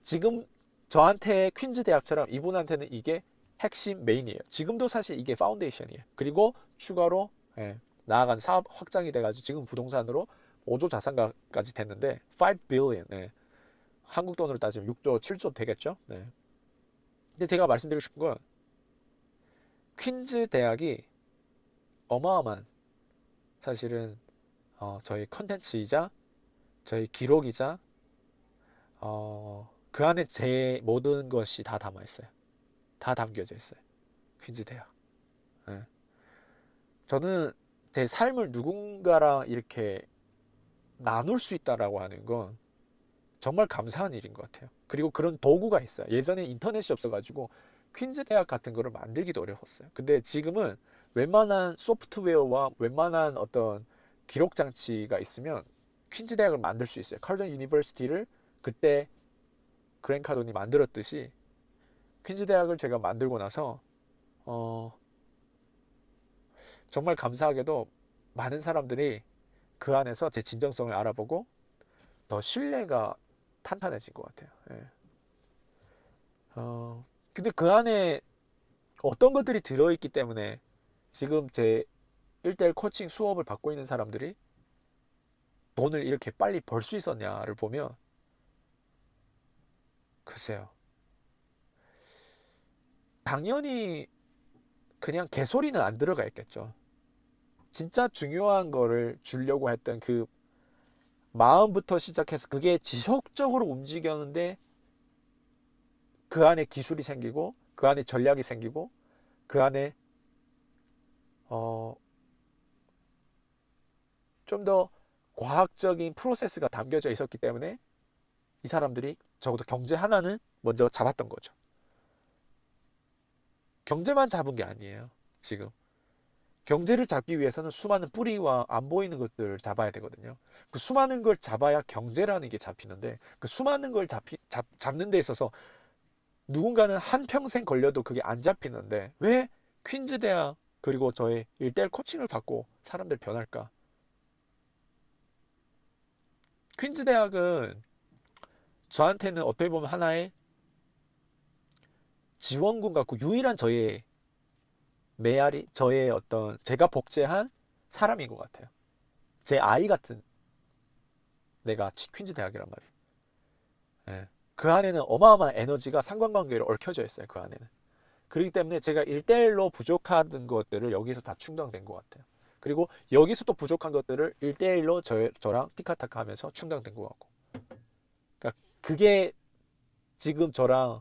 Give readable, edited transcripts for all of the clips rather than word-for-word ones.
지금 저한테 퀸즈 대학처럼 이분한테는 이게 핵심 메인이에요. 지금도 사실 이게 파운데이션이에요. 그리고 추가로 나아간 사업 확장이 돼가지고 지금 부동산으로 5조 자산가까지 됐는데 5 billion, 한국 돈으로 따지면 6조, 7조 되겠죠. 네. 근데 제가 말씀드리고 싶은 건 퀸즈 대학이 어마어마한 사실은 저희 컨텐츠이자 저희 기록이자 그 안에 제 모든 것이 다 담아 있어요. 다 담겨져 있어요. 퀸즈 대학. 예. 저는 제 삶을 누군가랑 이렇게 나눌 수 있다라고 하는 건 정말 감사한 일인 것 같아요. 그리고 그런 도구가 있어요. 예전에 인터넷이 없어가지고 퀸즈 대학 같은 거를 만들기도 어려웠어요. 근데 지금은 웬만한 소프트웨어와 웬만한 어떤 기록 장치가 있으면 퀸즈 대학을 만들 수 있어요. 칼전 유니버시티를 그때 그랜 카돈이 만들었듯이 퀸즈 대학을 제가 만들고 나서 어, 정말 감사하게도 많은 사람들이 그 안에서 제 진정성을 알아보고 더 신뢰가 탄탄해진 것 같아요. 예. 근데 그 안에 어떤 것들이 들어있기 때문에 지금 제 1대1 코칭 수업을 받고 있는 사람들이 돈을 이렇게 빨리 벌 수 있었냐를 보면 글쎄요. 당연히 그냥 개소리는 안 들어가 있겠죠. 진짜 중요한 거를 주려고 했던 그 마음부터 시작해서 그게 지속적으로 움직였는데 그 안에 기술이 생기고 그 안에 전략이 생기고 그 안에 어, 좀 더 과학적인 프로세스가 담겨져 있었기 때문에 이 사람들이 적어도 경제 하나는 먼저 잡았던 거죠. 경제만 잡은 게 아니에요. 지금 경제를 잡기 위해서는 수많은 뿌리와 안 보이는 것들을 잡아야 되거든요. 그 수많은 걸 잡아야 경제라는 게 잡히는데 그 수많은 걸 잡는 데 있어서 누군가는 한평생 걸려도 그게 안 잡히는데 왜 퀸즈 대학 그리고 저의 일대일 코칭을 받고 사람들 변할까? 퀸즈 대학은 저한테는 어떻게 보면 하나의 지원군 같고 유일한 저의 메아리, 저의 어떤 제가 복제한 사람인 것 같아요. 제 아이 같은 내가 퀸즈 대학이란 말이에요. 예. 그 안에는 어마어마한 에너지가 상관관계로 얽혀져 있어요. 그 안에는. 그렇기 때문에 제가 1대1로 부족한 것들을 여기서 다 충당된 것 같아요. 그리고 여기서 또 부족한 것들을 1대1로 저랑 티카타카 하면서 충당된 것 같고. 그러니까 그게 지금 저랑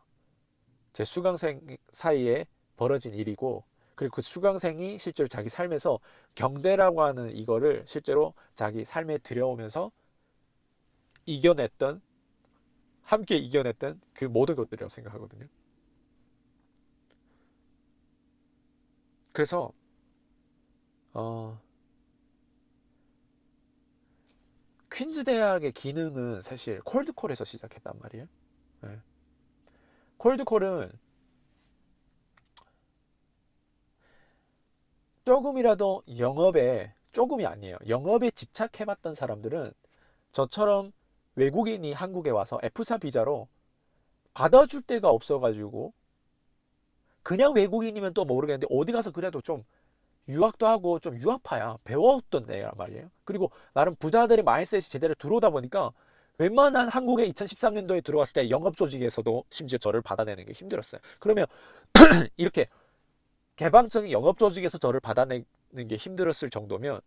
제 수강생 사이에 벌어진 일이고, 그리고 그 수강생이 실제로 자기 삶에서 경제라고 하는 이거를 실제로 자기 삶에 들여오면서 이겨냈던, 함께 이겨냈던 그 모든 것들이라고 생각하거든요. 그래서 어, 퀸즈 대학의 기능은 사실 콜드콜에서 시작했단 말이에요. 네. 콜드콜은 조금이라도 영업에, 조금이 아니에요, 영업에 집착해봤던 사람들은 저처럼 외국인이 한국에 와서 F사 비자로 받아줄 데가 없어가지고 그냥 외국인이면 또 모르겠는데 어디 가서 그래도 좀 유학도 하고 좀 유학파야 배웠던 애란 말이에요. 그리고 나름 부자들의 마인드셋이 제대로 들어오다 보니까 웬만한 한국에 2013년도에 들어왔을 때 영업 조직에서도 심지어 저를 받아내는 게 힘들었어요. 그러면 이렇게 개방적인 영업 조직에서 저를 받아내는 게 힘들었을 정도면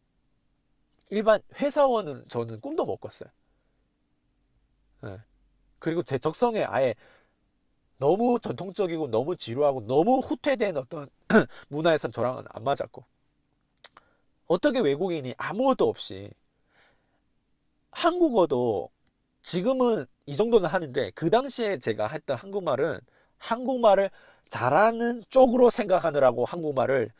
일반 회사원은 저는 꿈도 못 꿨어요. 예. 그리고 제 적성에 아예 너무 전통적이고 너무 지루하고 너무 후퇴된 어떤 문화에선 저랑은 안 맞았고, 어떻게 외국인이 아무것도 없이 한국어도 지금은 이 정도는 하는데 그 당시에 제가 했던 한국말은 한국말을 잘하는 쪽으로 생각하느라고 한국말을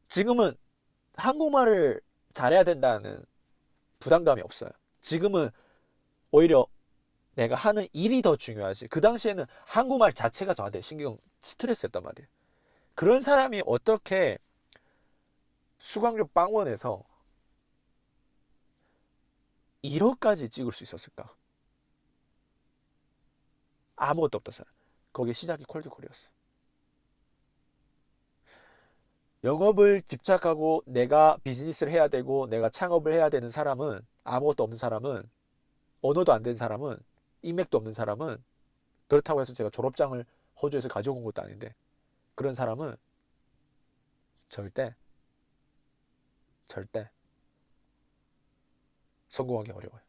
지금은 한국말을 잘해야 된다는 부담감이 없어요. 지금은 오히려 내가 하는 일이 더 중요하지. 그 당시에는 한국말 자체가 저한테 신경 스트레스였단 말이에요. 그런 사람이 어떻게 수강료 빵원에서 1억까지 찍을 수 있었을까? 아무것도 없던 사람. 거기에 시작이 콜드콜이었어요. 영업을 집착하고 내가 비즈니스를 해야 되고 내가 창업을 해야 되는 사람은, 아무것도 없는 사람은, 언어도 안 되는 사람은, 인맥도 없는 사람은, 그렇다고 해서 제가 졸업장을 호주에서 가져온 것도 아닌데, 그런 사람은 절대 절대 성공하기 어려워요.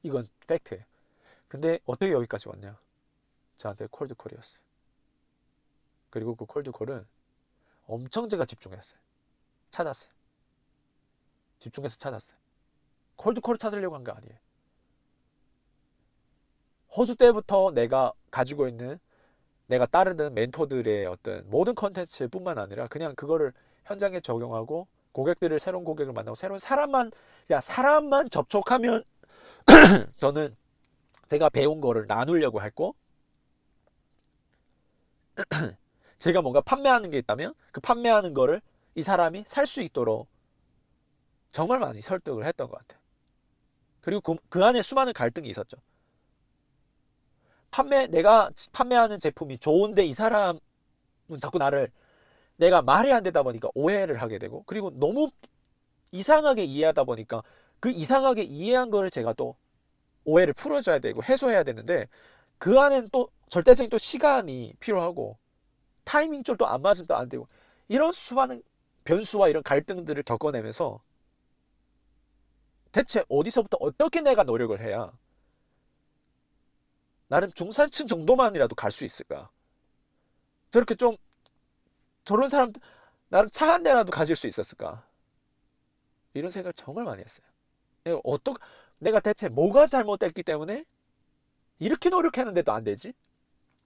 이건 팩트예요. 근데 어떻게 여기까지 왔냐? 저한테 콜드콜이었어요. 그리고 그 콜드콜은 엄청 제가 집중했어요. 찾았어요. 집중해서 찾았어요. 콜드콜을 찾으려고 한 게 아니에요. 호주 때부터 내가 가지고 있는, 내가 따르는 멘토들의 어떤 모든 컨텐츠뿐만 아니라 그냥 그거를 현장에 적용하고 고객들을, 새로운 고객을 만나고 새로운 사람만 접촉하면 저는 제가 배운 거를 나누려고 했고, 제가 뭔가 판매하는 게 있다면 그 판매하는 거를 이 사람이 살 수 있도록 정말 많이 설득을 했던 것 같아요. 그리고 그 안에 수많은 갈등이 있었죠. 내가 판매하는 제품이 좋은데 이 사람은 자꾸 내가 말이 안 되다 보니까 오해를 하게 되고, 그리고 너무 이상하게 이해하다 보니까 그 이상하게 이해한 거를 제가 또 오해를 풀어줘야 되고 해소해야 되는데, 그 안에는 또 절대적인 또 시간이 필요하고 타이밍 좀 또 안 맞으면 또 안 되고, 이런 수많은 변수와 이런 갈등들을 겪어내면서 대체 어디서부터 어떻게 내가 노력을 해야 나름 중산층 정도만이라도 갈 수 있을까? 저렇게 좀 저런 사람들 나름 차 한 대라도 가질 수 있었을까? 이런 생각을 정말 많이 했어요. 내가 대체 뭐가 잘못됐기 때문에 이렇게 노력했는데도 안 되지?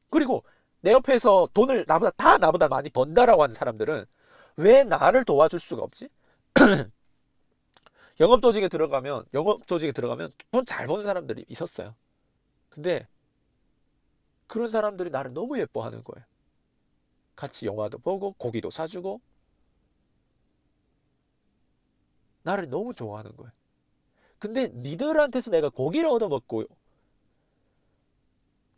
그리고 내 옆에서 돈을 나보다 많이 번다라고 하는 사람들은 왜 나를 도와줄 수가 없지? 영업 조직에 들어가면 돈 잘 버는 사람들이 있었어요. 근데 그런 사람들이 나를 너무 예뻐하는 거예요. 같이 영화도 보고 고기도 사주고 나를 너무 좋아하는 거예요. 근데 니들한테서 내가 고기를 얻어먹고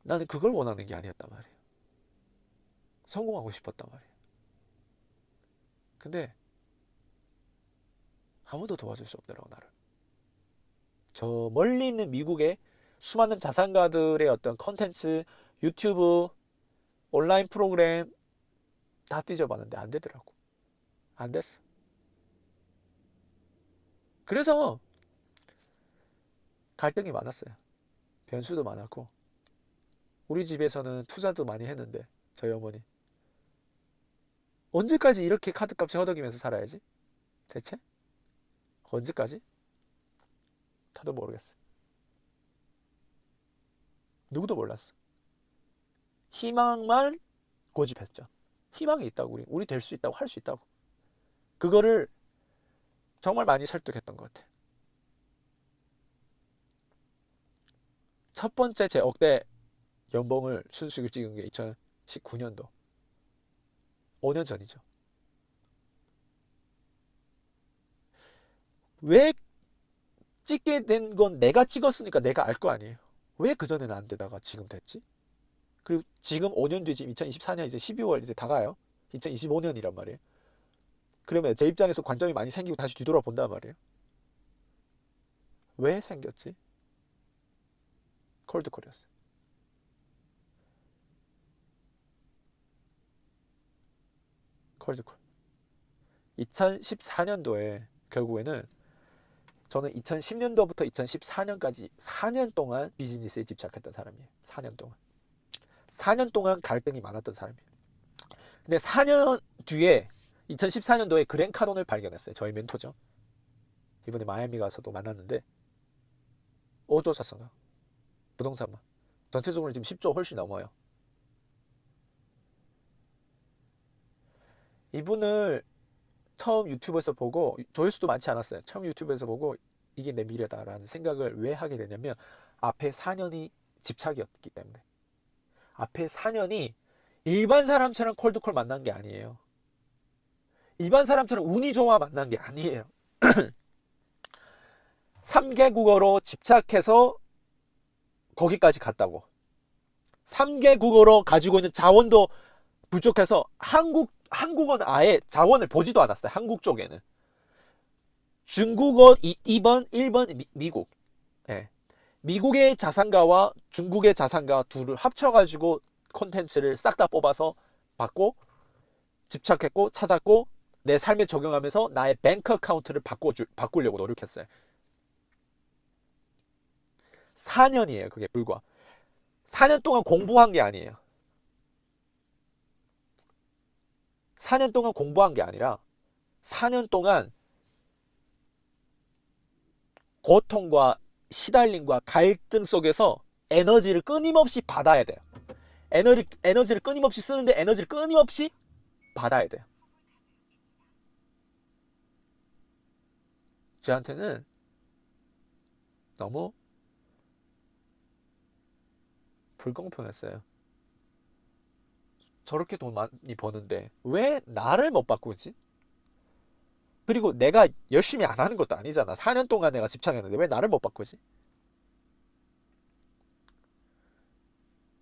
나는 그걸 원하는 게 아니었단 말이에요. 성공하고 싶었단 말이에요. 근데 아무도 도와줄 수 없더라고, 나를. 저 멀리 있는 미국의 수많은 자산가들의 어떤 컨텐츠, 유튜브, 온라인 프로그램 다 뒤져봤는데 안 되더라고. 안 됐어. 그래서 갈등이 많았어요. 변수도 많았고, 우리 집에서는 투자도 많이 했는데 저희 어머니 언제까지 이렇게 카드값이 허덕이면서 살아야지? 대체? 언제까지? 다도 모르겠어. 누구도 몰랐어. 희망만 고집했죠. 희망이 있다고, 우리 될 수 있다고, 할 수 있다고. 그거를 정말 많이 설득했던 것 같아. 첫 번째 제 억대 연봉을 순수익을 찍은 게 2019년도. 5년 전이죠. 왜 찍게 된 건 내가 찍었으니까 내가 알 거 아니에요. 왜 그전에는 안 되다가 지금 됐지? 그리고 지금 5년 뒤지, 2024년 이제 12월 이제 다가요. 2025년이란 말이에요. 그러면 제 입장에서 관점이 많이 생기고 다시 뒤돌아본단 말이에요. 왜 생겼지? 콜드콜이었어요. 콜드콜. 2014년도에 결국에는 저는 2010년도부터 2014년까지 4년 동안 비즈니스에 집착했던 사람이에요. 4년 동안. 4년 동안 갈등이 많았던 사람이에요. 근데 4년 뒤에 2014년도에 그랜카돈을 발견했어요. 저희 멘토죠. 이번에 마이애미 가서도 만났는데 5조 샀어요. 부동산만. 전체적으로 지금 10조 훨씬 넘어요. 이분을 처음 유튜브에서 보고, 조회수도 많지 않았어요. 처음 유튜브에서 보고 이게 내 미래다라는 생각을 왜 하게 되냐면, 앞에 4년이 집착이었기 때문에. 앞에 4년이 일반 사람처럼 콜드콜 만난 게 아니에요. 일반 사람처럼 운이 좋아 만난 게 아니에요. 3개국어로 집착해서 거기까지 갔다고. 3개 국어로 가지고 있는 자원도 부족해서 한국어는 아예 자원을 보지도 않았어요. 한국 쪽에는. 중국어 2번, 1번 미국. 예. 미국의 자산가와 중국의 자산가 둘을 합쳐가지고 콘텐츠를 싹 다 뽑아서 받고 집착했고 찾았고 내 삶에 적용하면서 나의 뱅크 어카운트를 바꾸려고 노력했어요. 4년이에요. 그게 불과. 4년 동안 공부한 게 아니에요. 4년 동안 공부한 게 아니라 4년 동안 고통과 시달림과 갈등 속에서 에너지를 끊임없이 받아야 돼요. 에너지를 끊임없이 쓰는데 에너지를 끊임없이 받아야 돼요. 저한테는 너무 불공평했어요. 저렇게 돈 많이 버는데 왜 나를 못 바꾸지? 그리고 내가 열심히 안 하는 것도 아니잖아. 4년 동안 내가 집착했는데 왜 나를 못 바꾸지?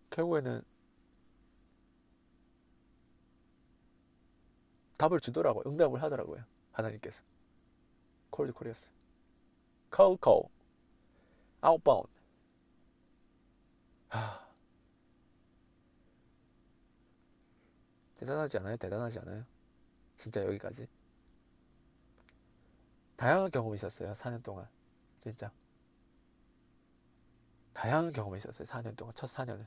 결국에는 답을 주더라고요. 응답을 하더라고요. 하나님께서. 콜드콜이었어요. 콜, 아웃바운드. 대단하지 않아요? 대단하지 않아요? 진짜 여기까지. 다양한 경험이 있었어요. 4년 동안. 진짜. 다양한 경험이 있었어요. 4년 동안. 첫 4년에.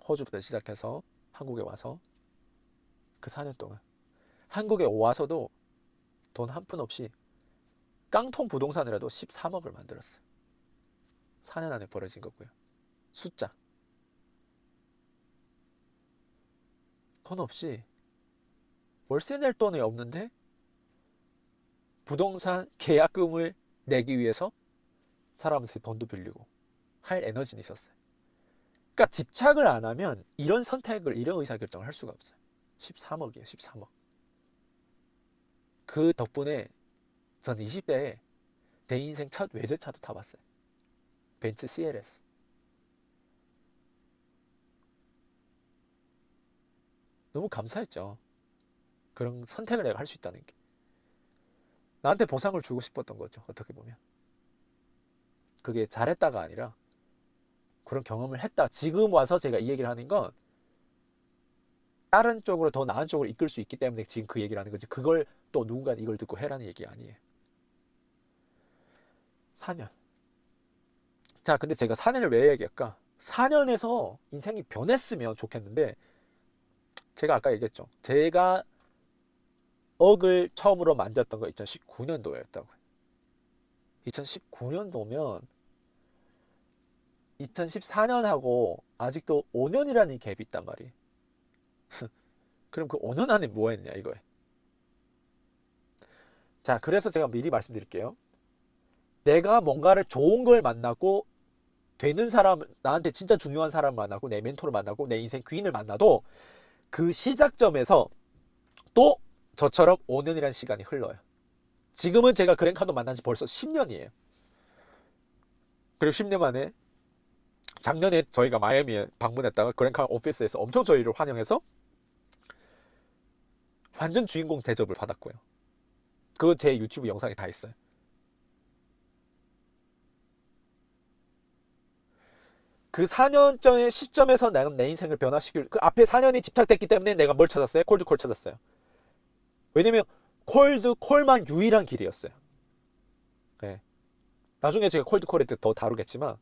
호주부터 시작해서 한국에 와서 그 4년 동안. 한국에 와서도 돈 한 푼 없이 깡통 부동산이라도 13억을 만들었어요. 4년 안에 벌어진 거고요. 숫자. 돈 없이 월세 낼 돈이 없는데 부동산 계약금을 내기 위해서 사람한테 돈도 빌리고 할 에너지는 있었어요. 그러니까 집착을 안 하면 이런 선택을, 이런 의사결정을 할 수가 없어요. 13억이에요. 13억. 그 덕분에 저는 20대에 내 인생 첫 외제차도 타봤어요. 벤츠 CLS. 너무 감사했죠. 그런 선택을 내가 할 수 있다는 게. 나한테 보상을 주고 싶었던 거죠. 어떻게 보면. 그게 잘했다가 아니라 그런 경험을 했다. 지금 와서 제가 이 얘기를 하는 건 다른 쪽으로 더 나은 쪽으로 이끌 수 있기 때문에 지금 그 얘기를 하는 거지. 그걸 또 누군가 이걸 듣고 해라는 얘기 아니에요. 4년. 자, 근데 제가 4년을 왜 얘기할까? 4년에서 인생이 변했으면 좋겠는데 제가 아까 얘기했죠. 제가 억을 처음으로 만졌던 거 2019년도였다고요. 2019년도면 2014년하고 아직도 5년이라는 갭이 있단 말이에요. 그럼 그 5년 안에 뭐 했냐 이거예요. 자, 그래서 제가 미리 말씀드릴게요. 내가 뭔가를 좋은 걸 만나고 되는 사람, 나한테 진짜 중요한 사람 만나고 내 멘토를 만나고 내 인생 귀인을 만나도 그 시작점에서 또 저처럼 5년이라는 시간이 흘러요. 지금은 제가 그랜카도 만난 지 벌써 10년이에요. 그리고 10년 만에 작년에 저희가 마이애미에 방문했다가 그랜카 오피스에서 엄청 저희를 환영해서 완전 주인공 대접을 받았고요. 그거 제 유튜브 영상에 다 있어요. 그 4년 전의 시점에서 내가 내 인생을 변화시킬, 그 앞에 4년이 집착됐기 때문에 내가 뭘 찾았어요? 콜드콜 찾았어요. 왜냐면 콜드콜만 유일한 길이었어요. 네. 나중에 제가 콜드콜에 더 다루겠지만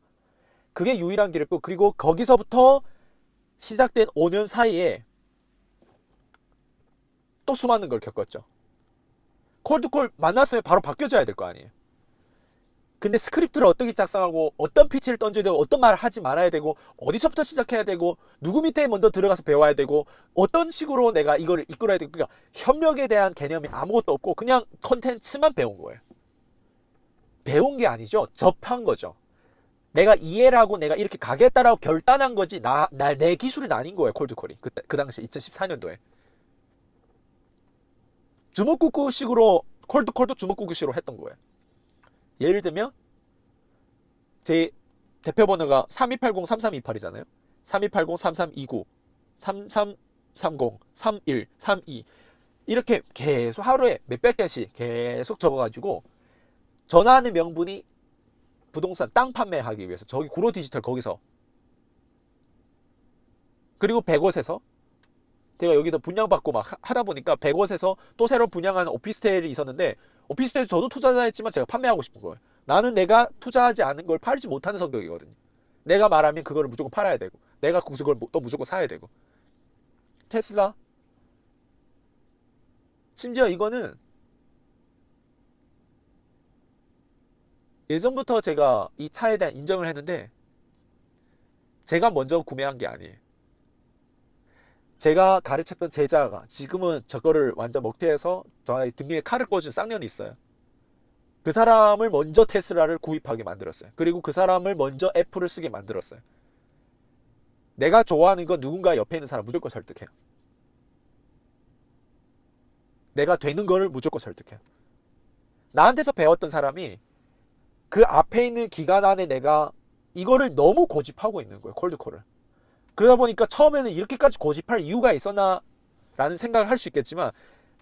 그게 유일한 길이었고, 그리고 거기서부터 시작된 5년 사이에 또 수많은 걸 겪었죠. 콜드콜 만났으면 바로 바뀌어져야 될 거 아니에요. 근데 스크립트를 어떻게 작성하고 어떤 피치를 던져야 되고 어떤 말을 하지 말아야 되고 어디서부터 시작해야 되고 누구 밑에 먼저 들어가서 배워야 되고 어떤 식으로 내가 이거를 이끌어야 되고, 그러니까 협력에 대한 개념이 아무것도 없고 그냥 컨텐츠만 배운 거예요. 배운 게 아니죠. 접한 거죠. 내가 이해를 하고 내가 이렇게 가겠다라고 결단한 거지 내 기술이 아닌 거예요. 콜드콜이 그 당시 2014년도에 주먹구구식으로 콜드콜도 주먹구구식으로 했던 거예요. 예를 들면 제 대표 번호가 3280-3328이잖아요. 3280-3329, 3330, 31, 32 이렇게 계속 하루에 몇백 개씩 계속 적어가지고 전화하는 명분이 부동산 땅 판매하기 위해서 저기 구로 디지털 거기서, 그리고 100곳에서 제가 여기도 분양받고 막 하다 보니까 100곳에서 또 새로 분양하는 오피스텔이 있었는데 오피스텔 저도 투자했지만 제가 판매하고 싶은 거예요. 나는 내가 투자하지 않은 걸 팔지 못하는 성격이거든요. 내가 말하면 그거를 무조건 팔아야 되고 내가 그걸 또 무조건 사야 되고. 테슬라 심지어 이거는 예전부터 제가 이 차에 대한 인정을 했는데 제가 먼저 구매한 게 아니에요. 제가 가르쳤던 제자가 지금은 저거를 완전 먹튀해서 저의 등 위에 칼을 꽂은 쌍년이 있어요. 그 사람을 먼저 테슬라를 구입하게 만들었어요. 그리고 그 사람을 먼저 애플을 쓰게 만들었어요. 내가 좋아하는 건 누군가 옆에 있는 사람 무조건 설득해요. 내가 되는 거를 무조건 설득해요. 나한테서 배웠던 사람이 그 앞에 있는 기간 안에 내가 이거를 너무 고집하고 있는 거예요. 콜드콜을. 그러다 보니까 처음에는 이렇게까지 고집할 이유가 있었나 라는 생각을 할 수 있겠지만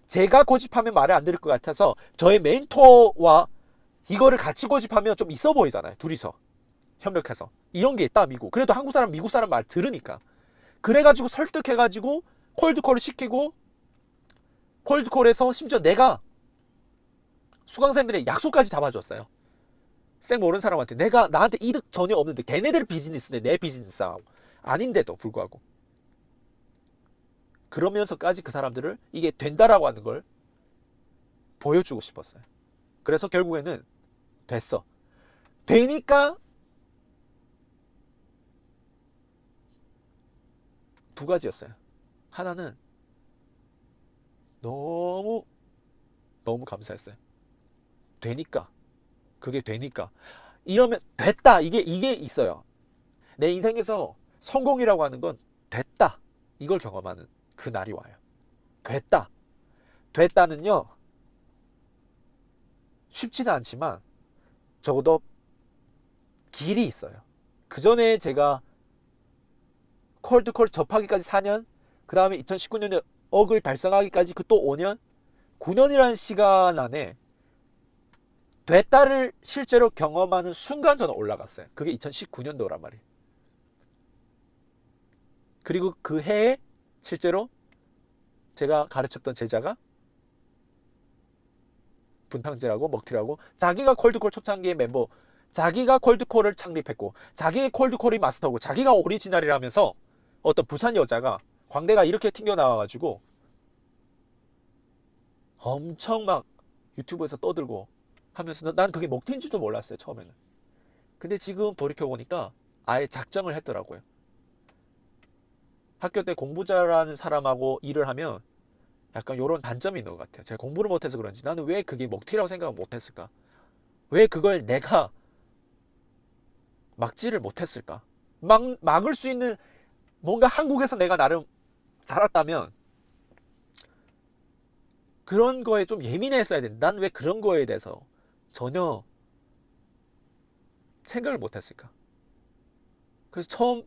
제가 고집하면 말을 안 들을 것 같아서 저의 멘토와 이거를 같이 고집하면 좀 있어 보이잖아요. 둘이서 협력해서 이런 게 있다 미국. 그래도 한국 사람 미국 사람 말 들으니까 그래가지고 설득해가지고 콜드콜을 시키고 콜드콜에서 심지어 내가 수강생들의 약속까지 잡아줬어요. 쌩 모르는 사람한테 내가 나한테 이득 전혀 없는데 걔네들 비즈니스인데 내 비즈니스하고 아닌데도 불구하고 그러면서까지 그 사람들을 이게 된다라고 하는 걸 보여주고 싶었어요. 그래서 결국에는 됐어. 되니까 두 가지였어요. 하나는 너무 감사했어요. 되니까. 그게 되니까. 이러면 됐다. 이게 있어요. 내 인생에서 성공이라고 하는 건 됐다. 이걸 경험하는 그 날이 와요. 됐다. 됐다는요. 쉽지는 않지만 적어도 길이 있어요. 그 전에 제가 콜드콜 접하기까지 4년, 그 다음에 2019년에 억을 달성하기까지 그 또 5년, 9년이라는 시간 안에 됐다를 실제로 경험하는 순간 저는 올라갔어요. 그게 2019년도란 말이에요. 그리고 그 해에 실제로 제가 가르쳤던 제자가 분탕제라고 먹튀라고 자기가 콜드콜 초창기의 멤버, 자기가 콜드콜을 창립했고 자기의 콜드콜이 마스터고 자기가 오리지널이라면서 어떤 부산 여자가 광대가 이렇게 튕겨나와가지고 엄청 막 유튜브에서 떠들고 하면서 난 그게 먹튀인지도 몰랐어요 처음에는. 근데 지금 돌이켜보니까 아예 작정을 했더라고요. 학교 때 공부 잘하는 사람하고 일을 하면 약간 이런 단점이 있는 것 같아요. 제가 공부를 못해서 그런지 나는 왜 그게 먹튀라고 생각을 못했을까? 왜 그걸 내가 막지를 못했을까? 막을 수 있는 뭔가 한국에서 내가 나름 자랐다면 그런 거에 좀 예민했어야 되는데 난 왜 그런 거에 대해서 전혀 생각을 못했을까? 그래서 처음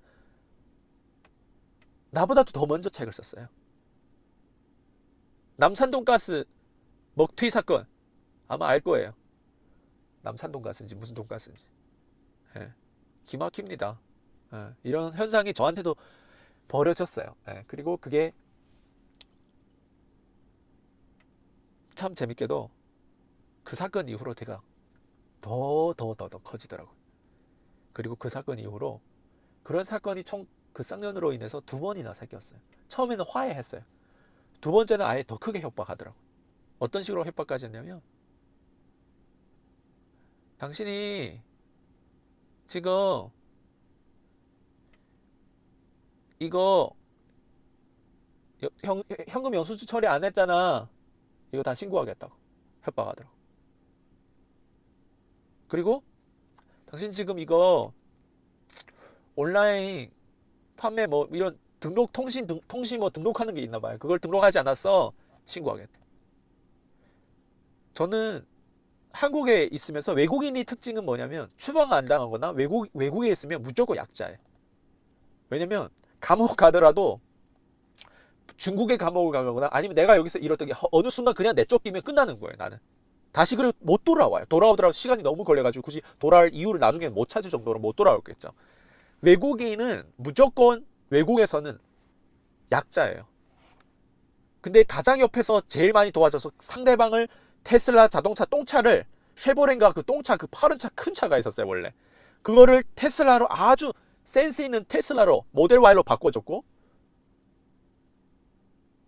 나보다도 더 먼저 책을 썼어요. 남산돈가스 먹튀 사건 아마 알 거예요. 남산돈가스인지 무슨 돈가스인지. 예, 기막힙니다. 예, 이런 현상이 저한테도 벌어졌어요. 예, 그리고 그게 참 재밌게도 그 사건 이후로 제가 더 커지더라고요. 그리고 그 사건 이후로 그런 사건이 총 그 쌍년으로 인해서 두 번이나 생겼어요. 처음에는 화해했어요. 두 번째는 아예 더 크게 협박하더라고요. 어떤 식으로 협박까지 했냐면 당신이 지금 이거 현금 영수증 처리 안 했잖아. 이거 다 신고하겠다고 협박하더라고. 그리고 당신 지금 이거 온라인 판매 뭐 이런 등록 통신 뭐 등록하는 게 있나 봐요. 그걸 등록하지 않았어. 신고하겠대. 저는 한국에 있으면서 외국인이 특징은 뭐냐면 추방 안 당하거나 외국에 있으면 무조건 약자예요. 왜냐면 감옥 가더라도 중국의 감옥을 가거나 아니면 내가 여기서 이렇던 게 어느 순간 그냥 내쫓기면 끝나는 거예요. 나는 다시 그래 못 돌아와요. 돌아오더라도 시간이 너무 걸려가지고 굳이 돌아올 이유를 나중에 못 찾을 정도로 못 돌아오겠죠. 외국인은 무조건 외국에서는 약자예요. 근데 가장 옆에서 제일 많이 도와줘서 상대방을 테슬라 자동차 똥차를 쉐보레인가 그 똥차 그 파란 차 큰 차가 있었어요 원래. 그거를 테슬라로 아주 센스 있는 테슬라로 모델 Y로 바꿔줬고,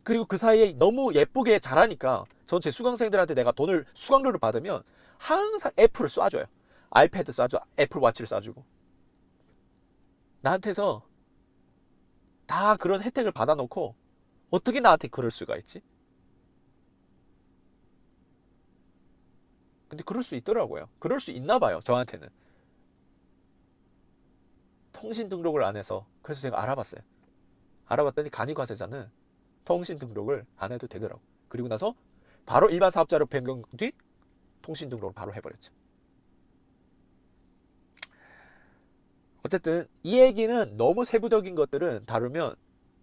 그리고 그 사이에 너무 예쁘게 잘하니까 전 제 수강생들한테 내가 돈을 수강료를 받으면 항상 애플을 쏴줘요. 아이패드 쏴줘, 애플 워치를 쏴주고. 나한테서 다 그런 혜택을 받아놓고 어떻게 나한테 그럴 수가 있지? 근데 그럴 수 있더라고요. 그럴 수 있나 봐요. 저한테는. 통신 등록을 안 해서. 그래서 제가 알아봤어요. 알아봤더니 간이과세자는 통신 등록을 안 해도 되더라고. 그리고 나서 바로 일반 사업자로 변경 뒤 통신 등록을 바로 해버렸죠. 어쨌든 이 얘기는 너무 세부적인 것들은 다루면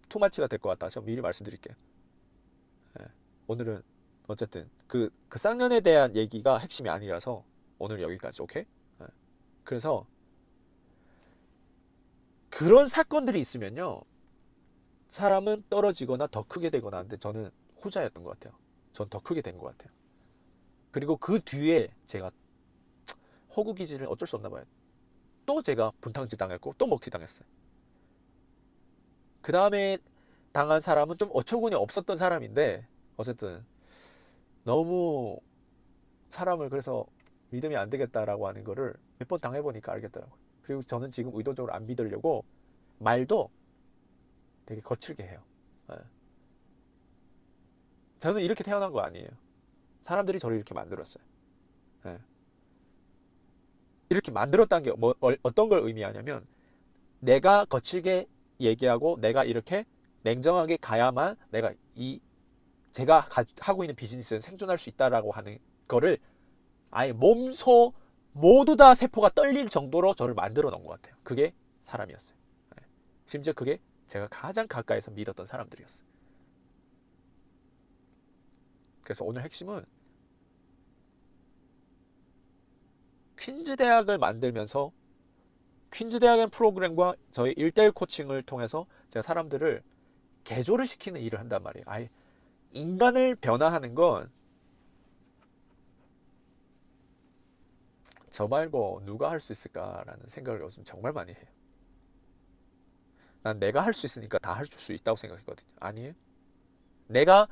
투마치가 될 것 같아서 미리 말씀드릴게요. 예, 오늘은 어쨌든 그 쌍년에 대한 얘기가 핵심이 아니라서 오늘 여기까지. 오케이? 예, 그래서 그런 사건들이 있으면요 사람은 떨어지거나 더 크게 되거나 하는데 저는 후자였던 것 같아요. 전 더 크게 된 것 같아요. 그리고 그 뒤에 제가 허구기질을 어쩔 수 없나 봐요. 또 제가 분탕질 당했고 또 먹튀 당했어요. 그 다음에 당한 사람은 좀 어처구니 없었던 사람인데 어쨌든 너무 사람을 그래서 믿으면 안 되겠다라고 하는 거를 몇 번 당해보니까 알겠더라고요. 그리고 저는 지금 의도적으로 안 믿으려고 말도 되게 거칠게 해요. 예. 저는 이렇게 태어난 거 아니에요. 사람들이 저를 이렇게 만들었어요. 예. 이렇게 만들었다는 게 어떤 걸 의미하냐면 내가 거칠게 얘기하고 내가 이렇게 냉정하게 가야만 내가 제가 하고 있는 비즈니스는 생존할 수 있다라고 하는 거를 아예 몸소 모두 다 세포가 떨릴 정도로 저를 만들어 놓은 것 같아요. 그게 사람이었어요. 예. 심지어 그게 제가 가장 가까이서 믿었던 사람들이었어요. 그래서 오늘 핵심은 퀸즈 대학을 만들면서 퀸즈 대학의 프로그램과 저희 1대1 코칭을 통해서 제가 사람들을 개조를 시키는 일을 한단 말이에요. 아예 인간을 변화하는 건 저 말고 누가 할 수 있을까라는 생각을 요즘 정말 많이 해요. 난 내가 할 수 있으니까 다 할 수 있다고 생각했거든요. 아니에요. 내가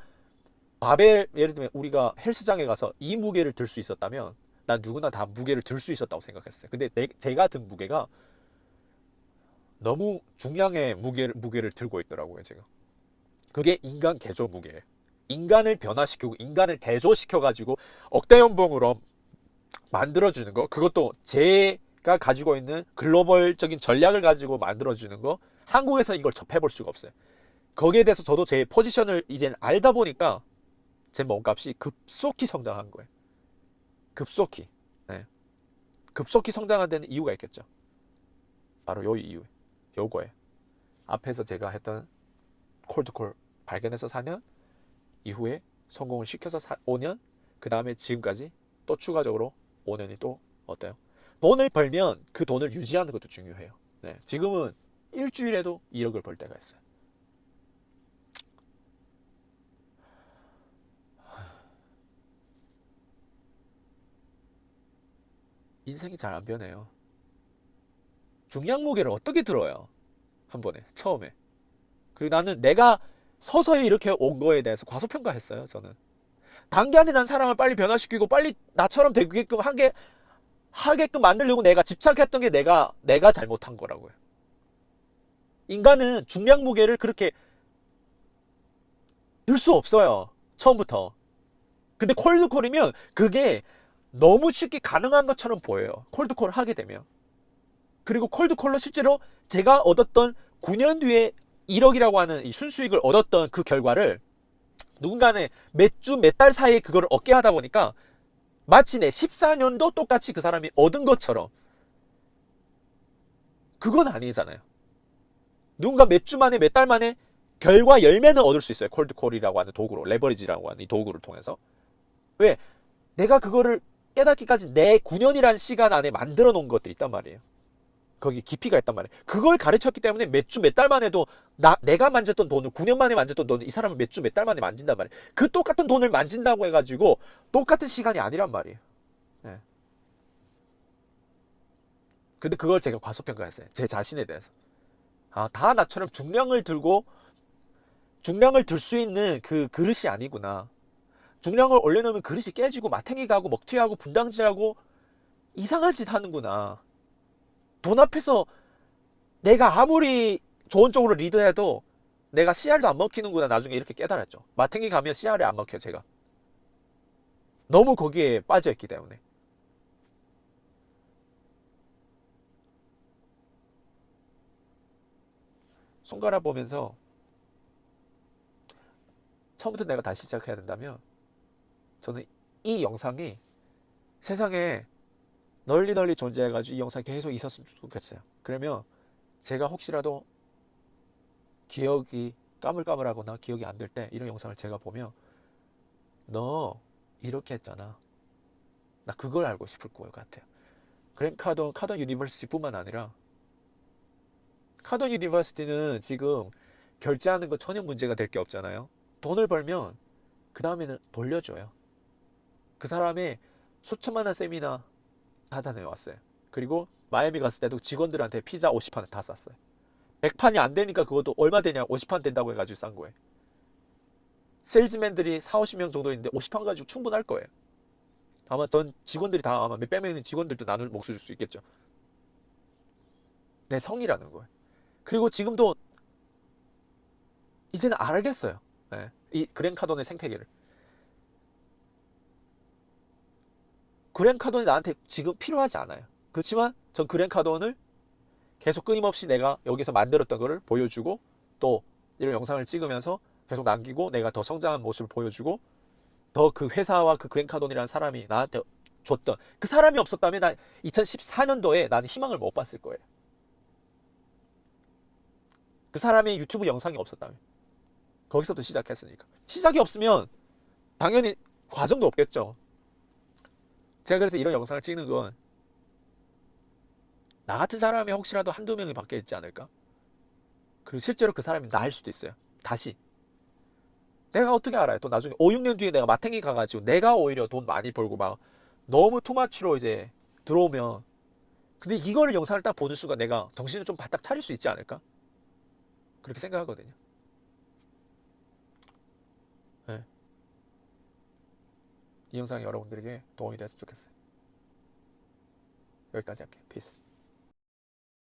예를 들면 우리가 헬스장에 가서 이 무게를 들 수 있었다면 난 누구나 다 무게를 들 수 있었다고 생각했어요. 근데 제가 든 무게가 너무 중량의 무게를 들고 있더라고요. 제가. 그게 인간 개조 무게예요. 인간을 변화시키고 인간을 개조시켜가지고 억대 연봉으로 만들어주는 거, 그것도 제가 가지고 있는 글로벌적인 전략을 가지고 만들어주는 거, 한국에서 이걸 접해볼 수가 없어요. 거기에 대해서 저도 제 포지션을 이제 알다 보니까 제 몸값이 급속히 성장한 거예요. 급속히. 네. 급속히 성장한 데는 이유가 있겠죠. 바로 요 이유. 요거예요. 앞에서 제가 했던 콜드콜 발견해서 4년, 이후에 성공을 시켜서 5년, 그 다음에 지금까지 또 추가적으로 5년이 또 어때요? 돈을 벌면 그 돈을 유지하는 것도 중요해요. 네. 지금은 일주일에도 1억을 벌 때가 있어요. 인생이 잘 안 변해요. 중량 무게를 어떻게 들어요? 한 번에 처음에. 그리고 나는 내가 서서히 이렇게 온 거에 대해서 과소평가했어요. 저는 단기안에 난 사람을 빨리 변화시키고 빨리 나처럼 되게끔 하게끔 만들려고 내가 집착했던 게 내가 잘못한 거라고요. 인간은 중량 무게를 그렇게 들 수 없어요. 처음부터. 근데 콜드콜이면 그게 너무 쉽게 가능한 것처럼 보여요. 콜드콜을 하게 되면. 그리고 콜드콜로 실제로 제가 얻었던 9년 뒤에 1억이라고 하는 이 순수익을 얻었던 그 결과를 누군가는 몇 주, 몇 달 사이에 그걸 얻게 하다 보니까 마치 내 14년도 똑같이 그 사람이 얻은 것처럼. 그건 아니잖아요. 누군가 몇 주 만에 몇 달 만에 결과 열매는 얻을 수 있어요. 콜드콜이라고 하는 도구로, 레버리지라고 하는 이 도구를 통해서. 왜? 내가 그거를 깨닫기까지 내 9년이라는 시간 안에 만들어 놓은 것들이 있단 말이에요. 거기 깊이가 있단 말이에요. 그걸 가르쳤기 때문에 몇 주 몇 달 만에도 내가 만졌던 돈을 9년 만에 만졌던 돈을 이 사람은 몇 주 몇 달 만에 만진단 말이에요. 그 똑같은 돈을 만진다고 해가지고 똑같은 시간이 아니란 말이에요. 네. 근데 그걸 제가 과소평가했어요. 제 자신에 대해서. 아, 다 나처럼 중량을 들 수 있는 그 그릇이 아니구나. 중량을 올려놓으면 그릇이 깨지고 마탱이 가고 먹튀하고 분당질하고 이상한 짓 하는구나. 돈 앞에서 내가 아무리 좋은 쪽으로 리드해도 내가 CR도 안 먹히는구나. 나중에 이렇게 깨달았죠. 마탱이 가면 CR이 안 먹혀 제가. 너무 거기에 빠져있기 때문에. 손가락 보면서 처음부터 내가 다시 시작해야 된다면 저는 이 영상이 세상에 널리 널리 존재해가지고 이 영상이 계속 있었으면 좋겠어요. 그러면 제가 혹시라도 기억이 까물까물하거나 기억이 안 될 때 이런 영상을 제가 보면 너 이렇게 했잖아. 나 그걸 알고 싶을 것 같아요. 카던 유니버시티뿐만 아니라 카던 유니버시티는 지금 결제하는 거 전혀 문제가 될 게 없잖아요. 돈을 벌면 그 다음에는 돌려줘요. 그 사람의 수천만 원 세미나 하다 내왔어요. 그리고 마이애미 갔을 때도 직원들한테 피자 50판을 다 쌌어요. 100판이 안 되니까 그것도 얼마 되냐 50판 된다고 해가지고 싼 거예요. 세일즈맨들이 4, 50명 정도 있는데 50판 가지고 충분할 거예요. 아마 전 직원들이 다 아마 몇백 명 있는 직원들도 나눌 몫을 줄 수 있겠죠. 내 성이라는 거예요. 그리고 지금도 이제는 알겠어요. 네. 이 그랜카돈의 생태계를. 그랜카돈이 나한테 지금 필요하지 않아요. 그렇지만 전 그랜카돈을 계속 끊임없이 내가 여기서 만들었던 거를 보여주고 또 이런 영상을 찍으면서 계속 남기고 내가 더 성장한 모습을 보여주고 더 그 회사와 그 그랜카돈이라는 사람이 나한테 줬던 그 사람이 없었다면 난 2014년도에 나는 희망을 못 봤을 거예요. 그 사람의 유튜브 영상이 없었다면 거기서부터 시작했으니까 시작이 없으면 당연히 과정도 없겠죠. 제가 그래서 이런 영상을 찍는 건 나 같은 사람이 혹시라도 한두 명이 밖에 있지 않을까? 그리고 실제로 그 사람이 나일 수도 있어요. 다시. 내가 어떻게 알아요? 또 나중에 5, 6년 뒤에 내가 마탱이 가가지고 내가 오히려 돈 많이 벌고 막 너무 투마치로 이제 들어오면 근데 이거를 영상을 딱 보는 순간 내가 정신을 좀 바짝 차릴 수 있지 않을까? 그렇게 생각하거든요. 네. 이 영상이 여러분들에게 도움이 됐으면 좋겠어요. 여기까지 할게요. 피스.